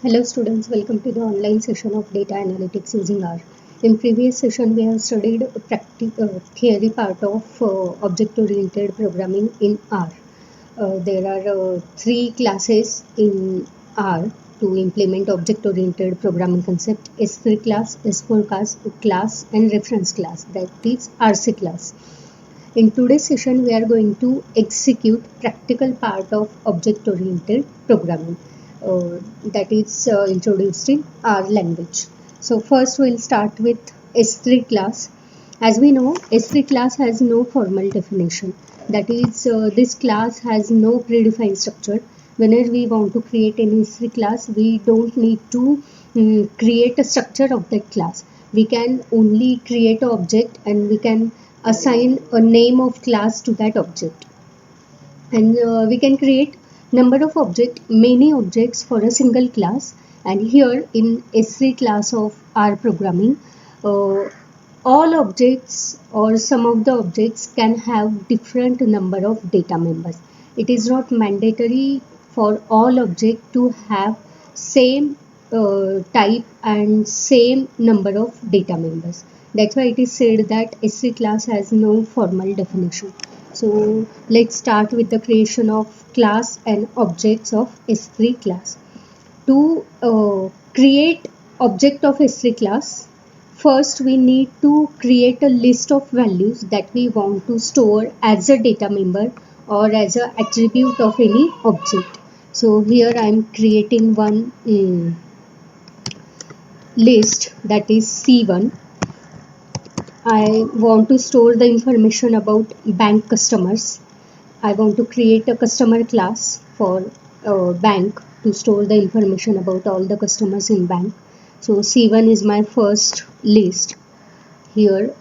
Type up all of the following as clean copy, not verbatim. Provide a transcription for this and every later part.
Hello students, welcome to the online session of data analytics using R. In previous session we have studied theory part of object-oriented programming in R. There are three classes in R to implement object-oriented programming concept: S3 class, S4 class and reference class, that is RC class. In today's session we are going to execute practical part of object-oriented programming. That is introduced in R language. So first we'll start with S3 class. As we know, S3 class has no formal definition. That is, this class has no predefined structure. Whenever we want to create any S3 class, we don't need to create a structure of that class. We can only create an object and we can assign a name of class to that object. And we can create many objects for a single class. And here in S3 class of R programming, all objects or some of the objects can have different number of data members. It is not mandatory for all objects to have same type and same number of data members. That's why it is said that S3 class has no formal definition. So let's start with the creation of class and objects of S3 class. To create object of S3 class, first we need to create a list of values that we want to store as a data member or as an attribute of any object. So here I am creating one list, that is C1. I want to store the information about bank customers. I want to create a customer class for bank to store the information about all the customers in bank. So C1 is my first list. Here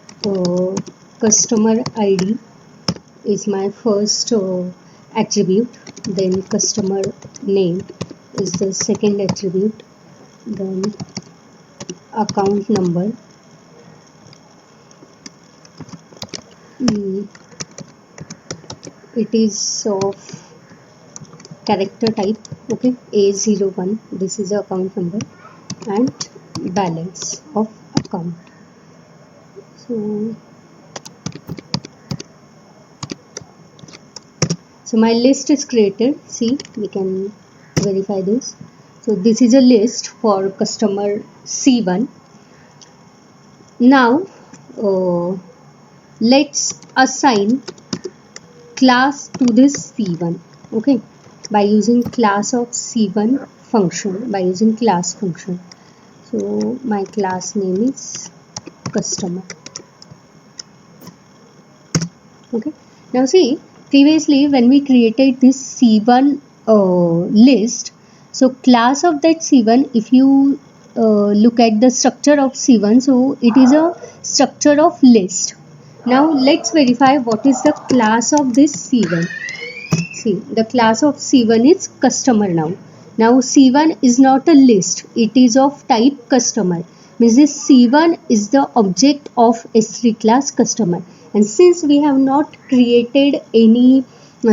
customer ID is my first attribute. Then customer name is the second attribute. Then account number. It is of character type, okay, A01. This is the account number, and balance of account. So my list is created. See, we can verify this. So this is a list for customer C1. Now let's assign class to this C1, okay, by using class of C1 function, by using class function. So my class name is customer. Okay, now see, previously when we created this C1 list, so class of that C1, if you look at the structure of C1, so it is a structure of list. Now let's verify what is the class of this C1. See, the class of C1 is customer now. Now C1 is not a list, it is of type customer. Means this C1 is the object of S3 class customer. And since we have not created any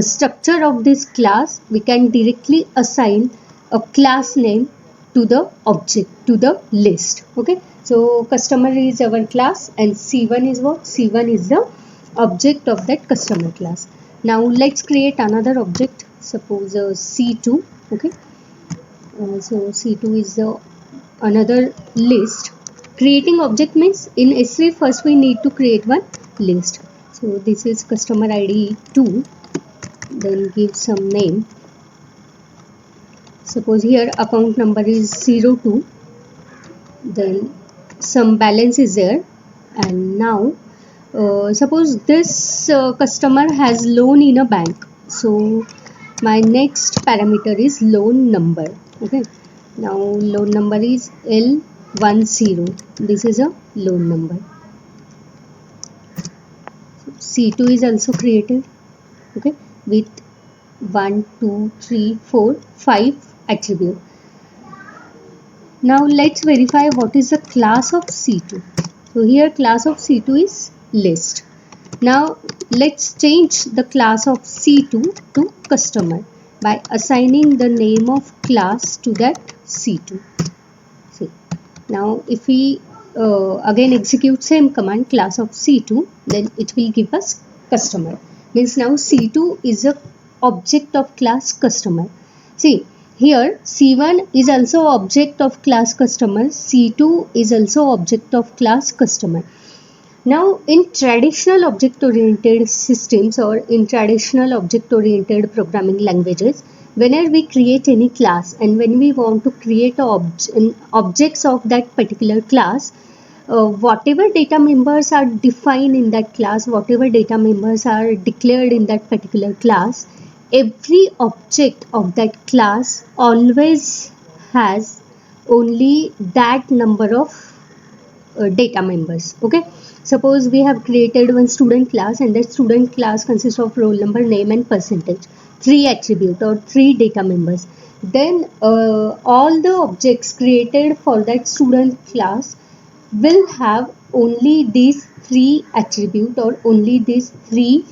structure of this class, we can directly assign a class name to the object, to the list. Okay, so customer is our class and C1 is what? C1 is the object of that customer class. Now let's create another object, suppose C2. Okay, so C2 is the another list. Creating object means in S3 first we need to create one list. So this is customer ID 2, then give some name. Suppose here account number is 02, then some balance is there. And now suppose this customer has loan in a bank, so my next parameter is loan number. Okay, now loan number is L10. This is a loan number. C2 is also created, okay, with 1, 2, 3, 4, 5 attribute. Now let's verify what is the class of C2. So here class of C2 is list. Now let's change the class of C2 to customer by assigning the name of class to that C2. See, now if we again execute same command, class of C2, then it will give us customer. Means now C2 is a object of class customer. See, here C1 is also object of class customer, C2 is also object of class customer. Now in traditional object oriented systems or in traditional object oriented programming languages, whenever we create any class and when we want to create objects of that particular class, whatever data members are defined in that class, whatever data members are declared in that particular class, every object of that class always has only that number of data members. Okay, suppose we have created one student class and that student class consists of roll number, name and percentage, 3 attribute or 3 data members. Then all the objects created for that student class will have only these 3 attribute or only these 3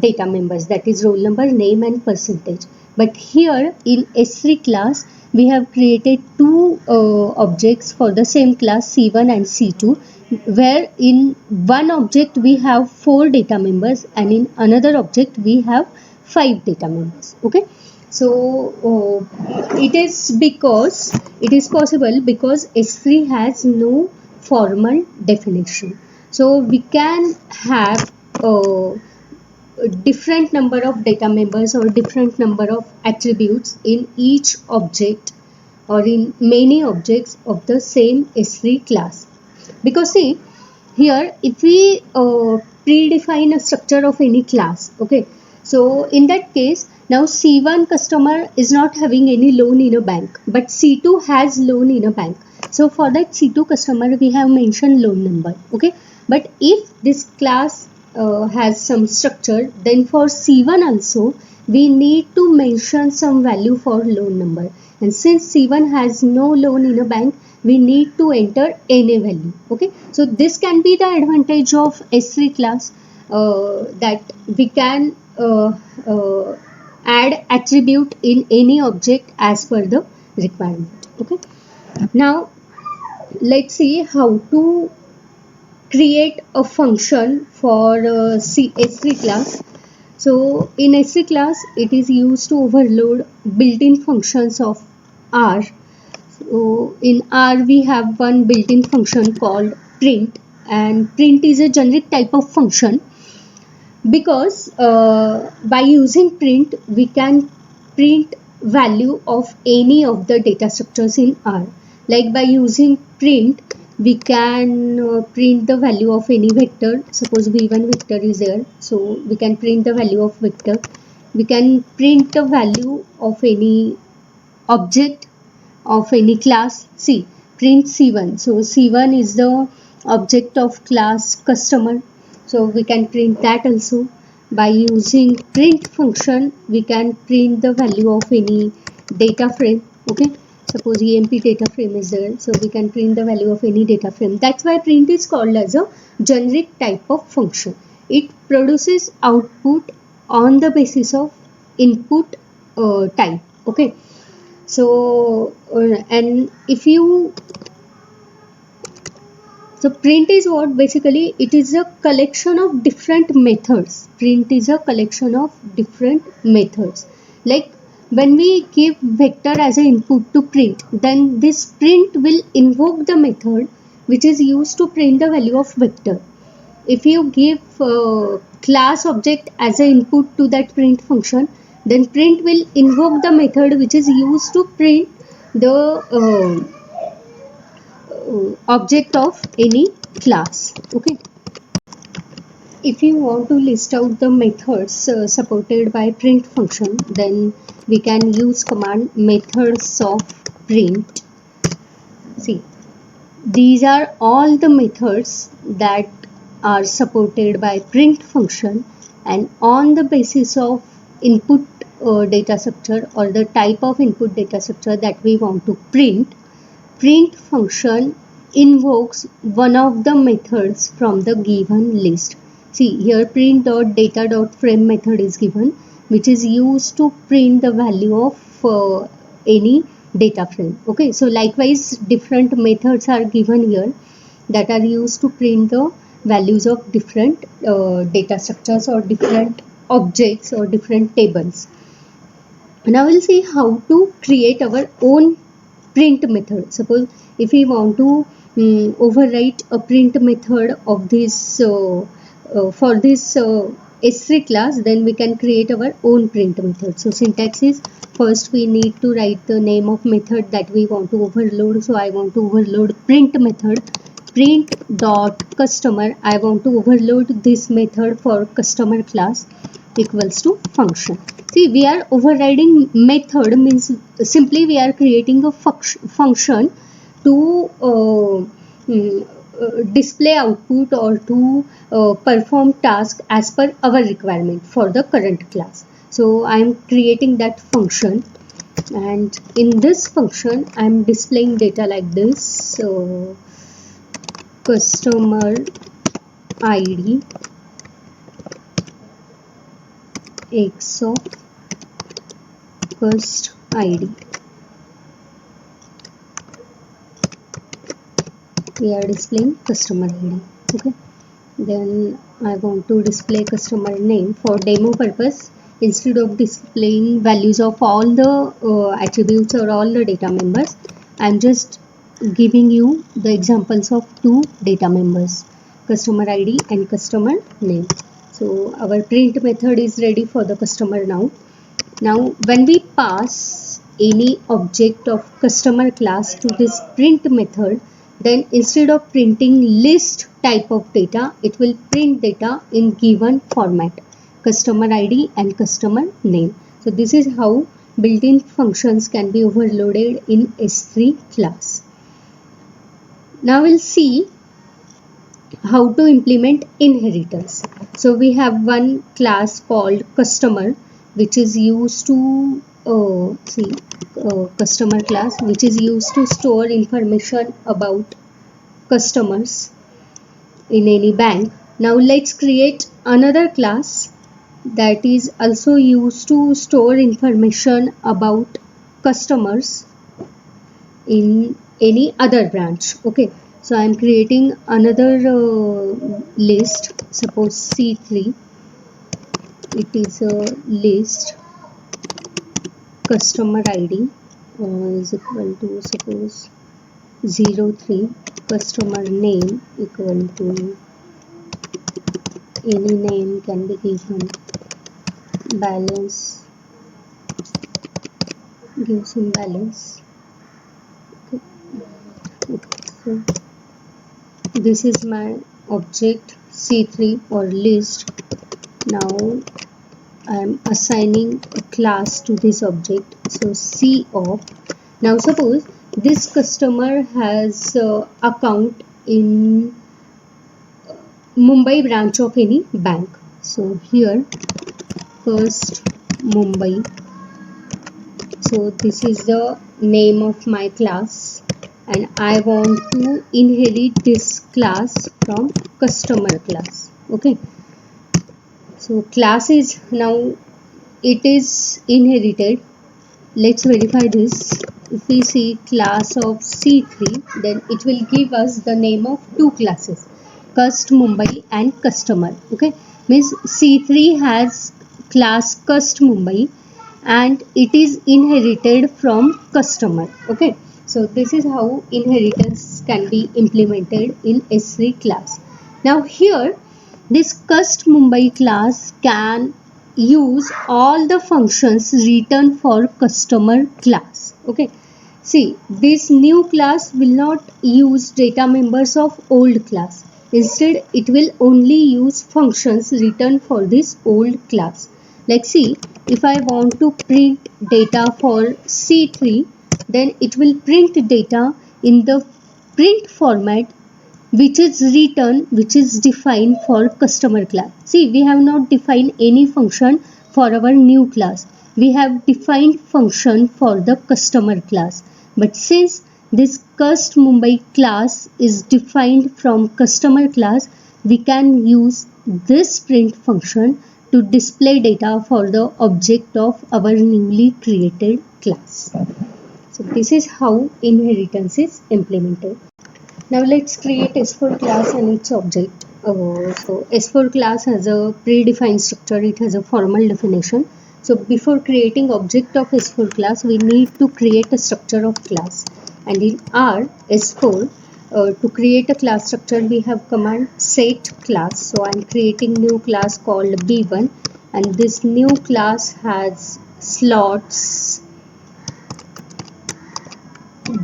data members, that is roll number, name and percentage. But here in S3 class we have created 2 objects for the same class, C1 and C2, where in one object we have 4 data members and in another object we have 5 data members. Okay, so it is possible because S3 has no formal definition, so we can have different number of data members or different number of attributes in each object or in many objects of the same S3 class. Because see, here if we predefine a structure of any class, okay, so in that case now C1 customer is not having any loan in a bank, but C2 has loan in a bank. So for that C2 customer we have mentioned loan number. Okay, but if this class has some structure, then for C1 also we need to mention some value for loan number, and since C1 has no loan in a bank, we need to enter any value. Okay, so this can be the advantage of S3 class, that we can add attribute in any object as per the requirement. Okay, now let's see how to create a function for S3 class. So in S3 class it is used to overload built-in functions of R. So in R we have one built-in function called print, and print is a generic type of function because by using print we can print value of any of the data structures in R. Like by using print we can print the value of any vector. Suppose v1 vector is there, so we can print the value of vector. We can print the value of any object of any class. See, print C1. So C1 is the object of class customer, so we can print that also. By using print function we can print the value of any data frame. Okay, suppose emp data frame is there, so we can print the value of any data frame. That's why print is called as a generic type of function. It produces output on the basis of input type. Okay, so and if you, so print is what? Basically it is a collection of different methods. Print is a collection of different methods. Like when we give vector as an input to print, then this print will invoke the method which is used to print the value of vector. If you give class object as an input to that print function, then print will invoke the method which is used to print the object of any class. Okay, if you want to list out the methods supported by print function, then we can use command methods of print. See, these are all the methods that are supported by print function, and on the basis of input data structure or the type of input data structure that we want to print, print function invokes one of the methods from the given list. See, here print.data.frame method is given, which is used to print the value of any data frame. Okay, so likewise different methods are given here that are used to print the values of different data structures or different objects or different tables. Now we'll see how to create our own print method. Suppose if we want to overwrite a print method of this for this S3 class, then we can create our own print method. So syntax is, first we need to write the name of method that we want to overload. So I want to overload print method, print dot customer. I want to overload this method for customer class equals to function. See, we are overriding method means simply we are creating a function to display output or to perform task as per our requirement for the current class. So I am creating that function, and in this function I am displaying data like this. So customer ID x of first ID. We are displaying customer ID. Okay, then I want to display customer name. For demo purpose, instead of displaying values of all the attributes or all the data members, I am just giving you the examples of two data members, customer ID and customer name. So our print method is ready for the customer now. Now when we pass any object of customer class to this print method, then instead of printing list type of data, it will print data in given format, customer ID and customer name. So this is how built-in functions can be overloaded in S3 class. Now we'll see how to implement inheritance. So we have one class called customer, which is used to customer class, which is used to store information about customers in any bank. Now let's create another class that is also used to store information about customers in any other branch. Okay, so I am creating another list. Suppose C3, it is a list, customer ID is equal to suppose 03, customer name equal to any name can be given, balance, give some balance. Okay, so this is my object C3 or list. Now I am assigning a class to this object. So C of, now suppose this customer has account in Mumbai branch of any bank. So here first Mumbai. So this is the name of my class, and I want to inherit this class from customer class. Okay, so class is now it is inherited. Let's verify this. If we see class of C3, then it will give us the name of two classes, Cust Mumbai and customer. Okay, means C3 has class Cust Mumbai and it is inherited from customer. Okay, so this is how inheritance can be implemented in S3 class. Now here this Cust Mumbai class can use all the functions written for customer class. Okay, see, this new class will not use data members of old class. Instead it will only use functions written for this old class. Like see, if I want to print data for C3, then it will print data in the print format which is written, which is defined for customer class. See, we have not defined any function for our new class. We have defined function for the customer class. But since this Cust Mumbai class is defined from customer class, we can use this print function to display data for the object of our newly created class. So this is how inheritance is implemented. Now let's create S4 class and its object. So S4 class has a predefined structure, it has a formal definition. So before creating object of S4 class, we need to create a structure of class. And in R S4, to create a class structure, we have command set class. So I'm creating new class called B1, and this new class has slots,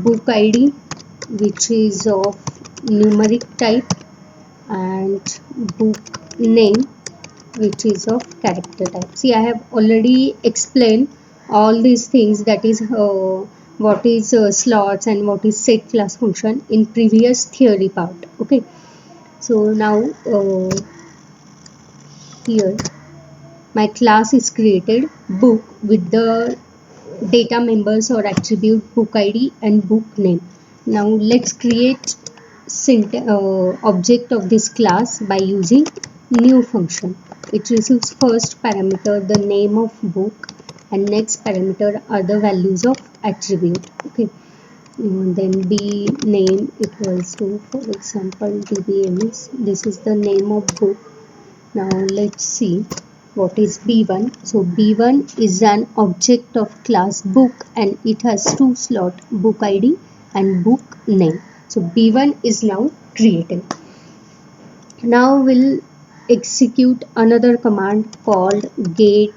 book ID, which is of numeric type, and book name, which is of character type. See, I have already explained all these things, that is what is slots and what is set class function in previous theory part. Okay, so now here my class is created book with the data members or attribute book ID and book name. Now let's create object of this class by using new function. It receives first parameter the name of book, and next parameter are the values of attribute. Okay, then b name equals to, for example, dbms. This is the name of book. Now let's see what is B1. So B1 is an object of class book, and it has two slot, book ID and book name. So B1 is now created. Now we'll execute another command called get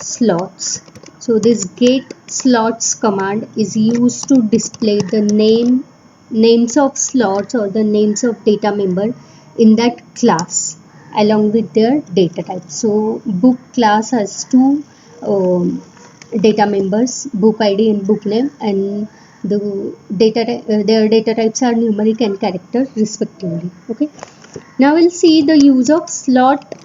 slots. So this get slots command is used to display the names of slots or the names of data member in that class along with their data type. So book class has two data members, book ID and book name, and the their data types are numeric and character respectively. Okay, now we'll see the use of slot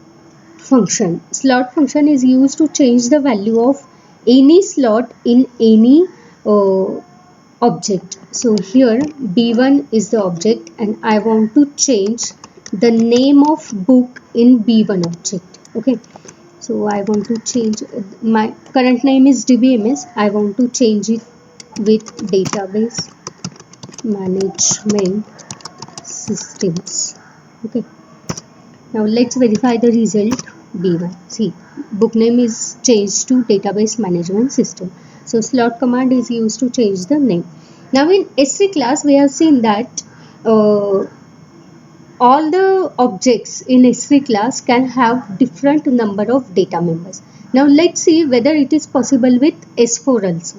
function. Slot function is used to change the value of any slot in any object. So here B1 is the object, and I want to change the name of book in B1 object. Okay, so I want to change, my current name is DBMS. I want to change it with database management systems. Okay, now let's verify the result. B1. See, book name is changed to database management system. So slot command is used to change the name. Now in S3 class, we have seen that all the objects in S3 class can have different number of data members. Now let's see whether it is possible with S4 also.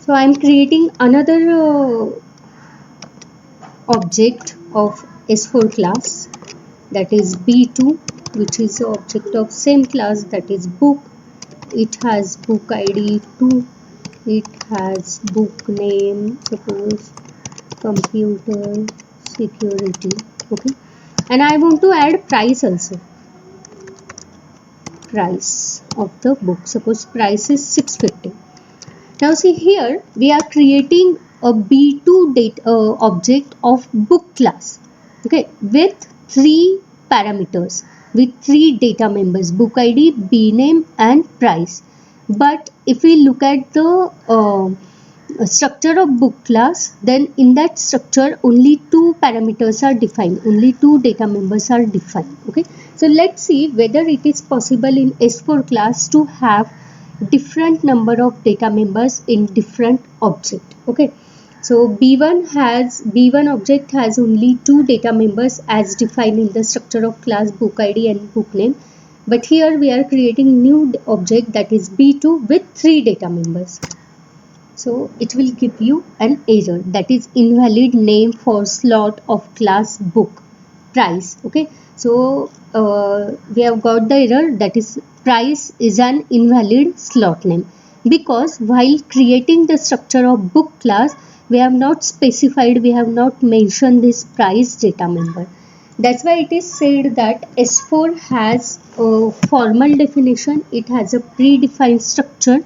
So I am creating another object of S4 class, that is B2, which is the object of same class, that is book. It has book ID 2, it has book name, suppose computer security. Okay, and I want to add price also, price of the book, suppose price is 650. Now see, here we are creating a B2 object of book class, okay, with three parameters, with three data members, book ID, B name and price. But if we look at the structure of book class, then in that structure only two parameters are defined, only two data members are defined. Okay, so let's see whether it is possible in S4 class to have different number of data members in different object. Okay, so B1 object has only two data members as defined in the structure of class book ID and book name, but here we are creating new object, that is B2, with three data members. So it will give you an error, that is invalid name for slot of class book price. Okay, so we have got the error, that is price is an invalid slot name, because while creating the structure of book class, we have not specified, we have not mentioned this price data member. That's why it is said that S4 has a formal definition, it has a predefined structure,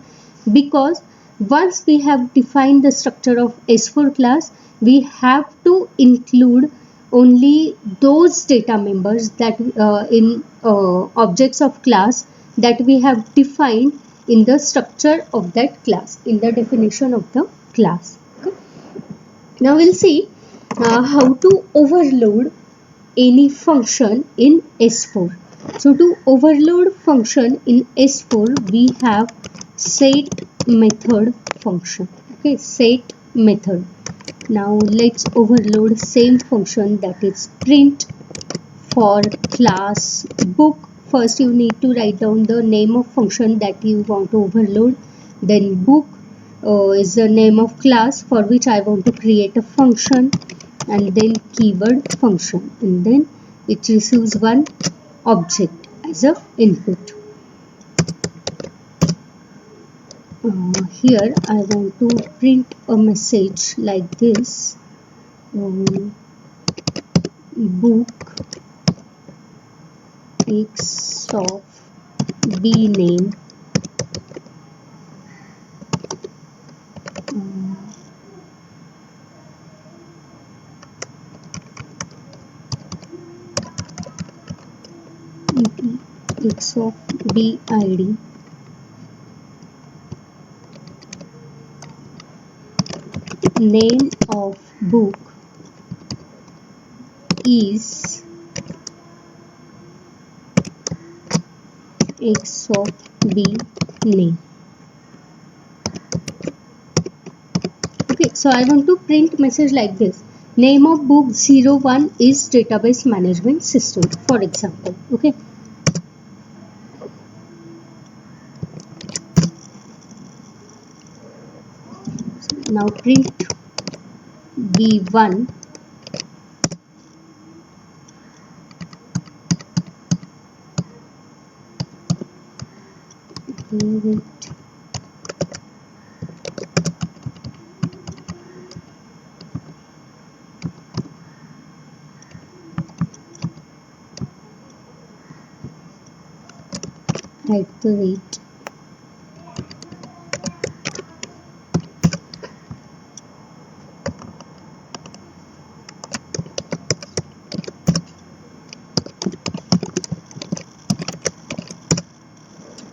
because once we have defined the structure of S4 class, we have to include only those data members that in objects of class that we have defined in the structure of that class, in the definition of the class. Okay. Now we'll see how to overload any function in S4. So to overload function in S4, we have set method function. Okay, set method. Now let's overload same function, that is print for class book. First you need to write down the name of function that you want to overload. Then book is the name of class for which I want to create a function, and then keyword function, and then it receives one object as a input. Here I want to print a message like this. Book x of b name x of b id name of book is x of b name. Okay, so I want to print message like this. Name of book 01 is database management system, for example. Okay. Now print b1 wait. At the rate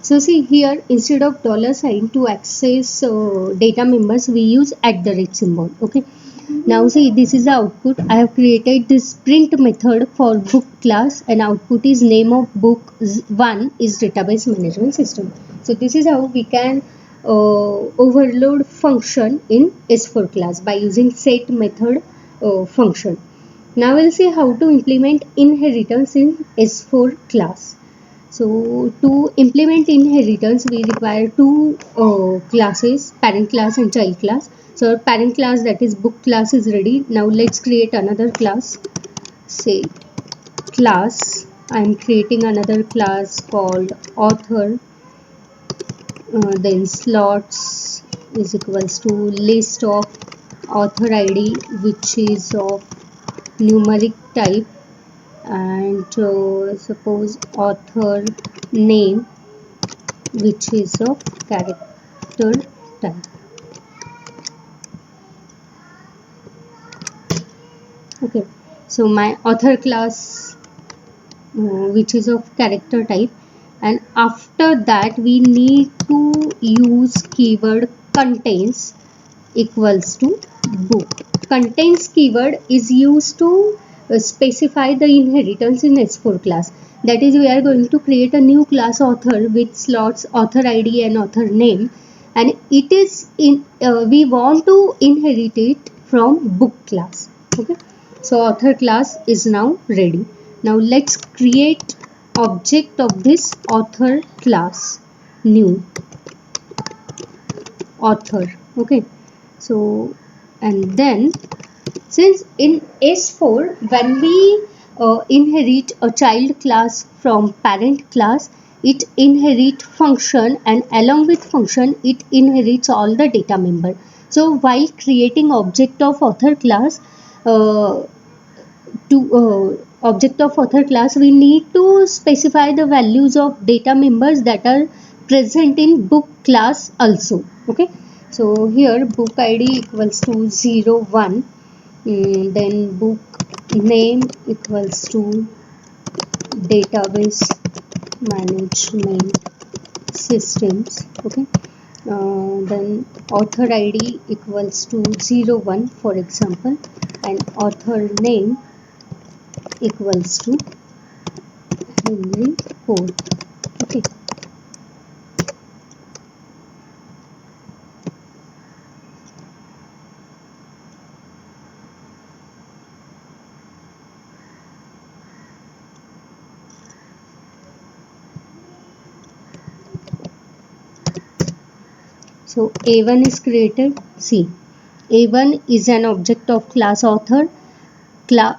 So see here, instead of $sign to access data members, we use @ symbol. Okay. Now see, this is the output. I have created this print method for book class, and output is name of book 1 is database management system. So this is how we can overload function in S4 class by using set method function. Now we'll see how to implement inheritance in S4 class. So to implement inheritance, we require two classes, parent class and child class. So our parent class, that is book class, is ready. Now let's create another class. Say class, I am creating another class called author. Then slots is equals to list of author ID, which is of numeric type, and suppose author name, which is of character type. Okay, so my author class which is of character type, and after that we need to use keyword contains equals to book. Contains keyword is used to specify the inheritance in S4 class. That is, we are going to create a new class author with slots author ID and author name, and it is in we want to inherit it from book class. Okay, so author class is now ready. Now let's create object of this author class, new author. Okay, so and then since in S4 when we inherit a child class from parent class, it inherit function, and along with function it inherits all the data member. So while creating object of author class, object of author class, we need to specify the values of data members that are present in book class also. Okay, so here book ID equals to 01, then book name equals to database management systems. Okay, then author ID equals to 01, for example, and author name equals to Henry Ford. Okay. So A1 is created. See, A1 is an object of class author.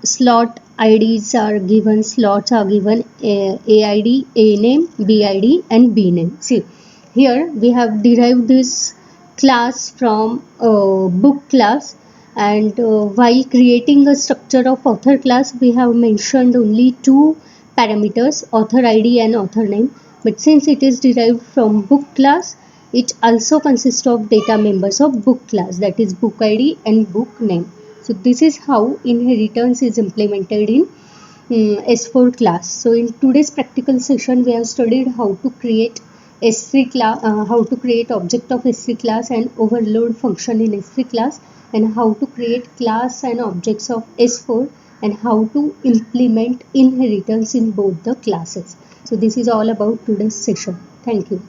Slot IDs are given, slots are given, AID, A name, BID and B name. See, here we have derived this class from book class, and while creating a structure of author class, we have mentioned only two parameters, author ID and author name. But since it is derived from book class, it also consists of data members of book class, that is book ID and book name. So this is how inheritance is implemented in S4 class. So in today's practical session, we have studied how to create S3 class, how to create object of S3 class and overload function in S3 class, and how to create class and objects of S4, and how to implement inheritance in both the classes. So this is all about today's session. Thank you.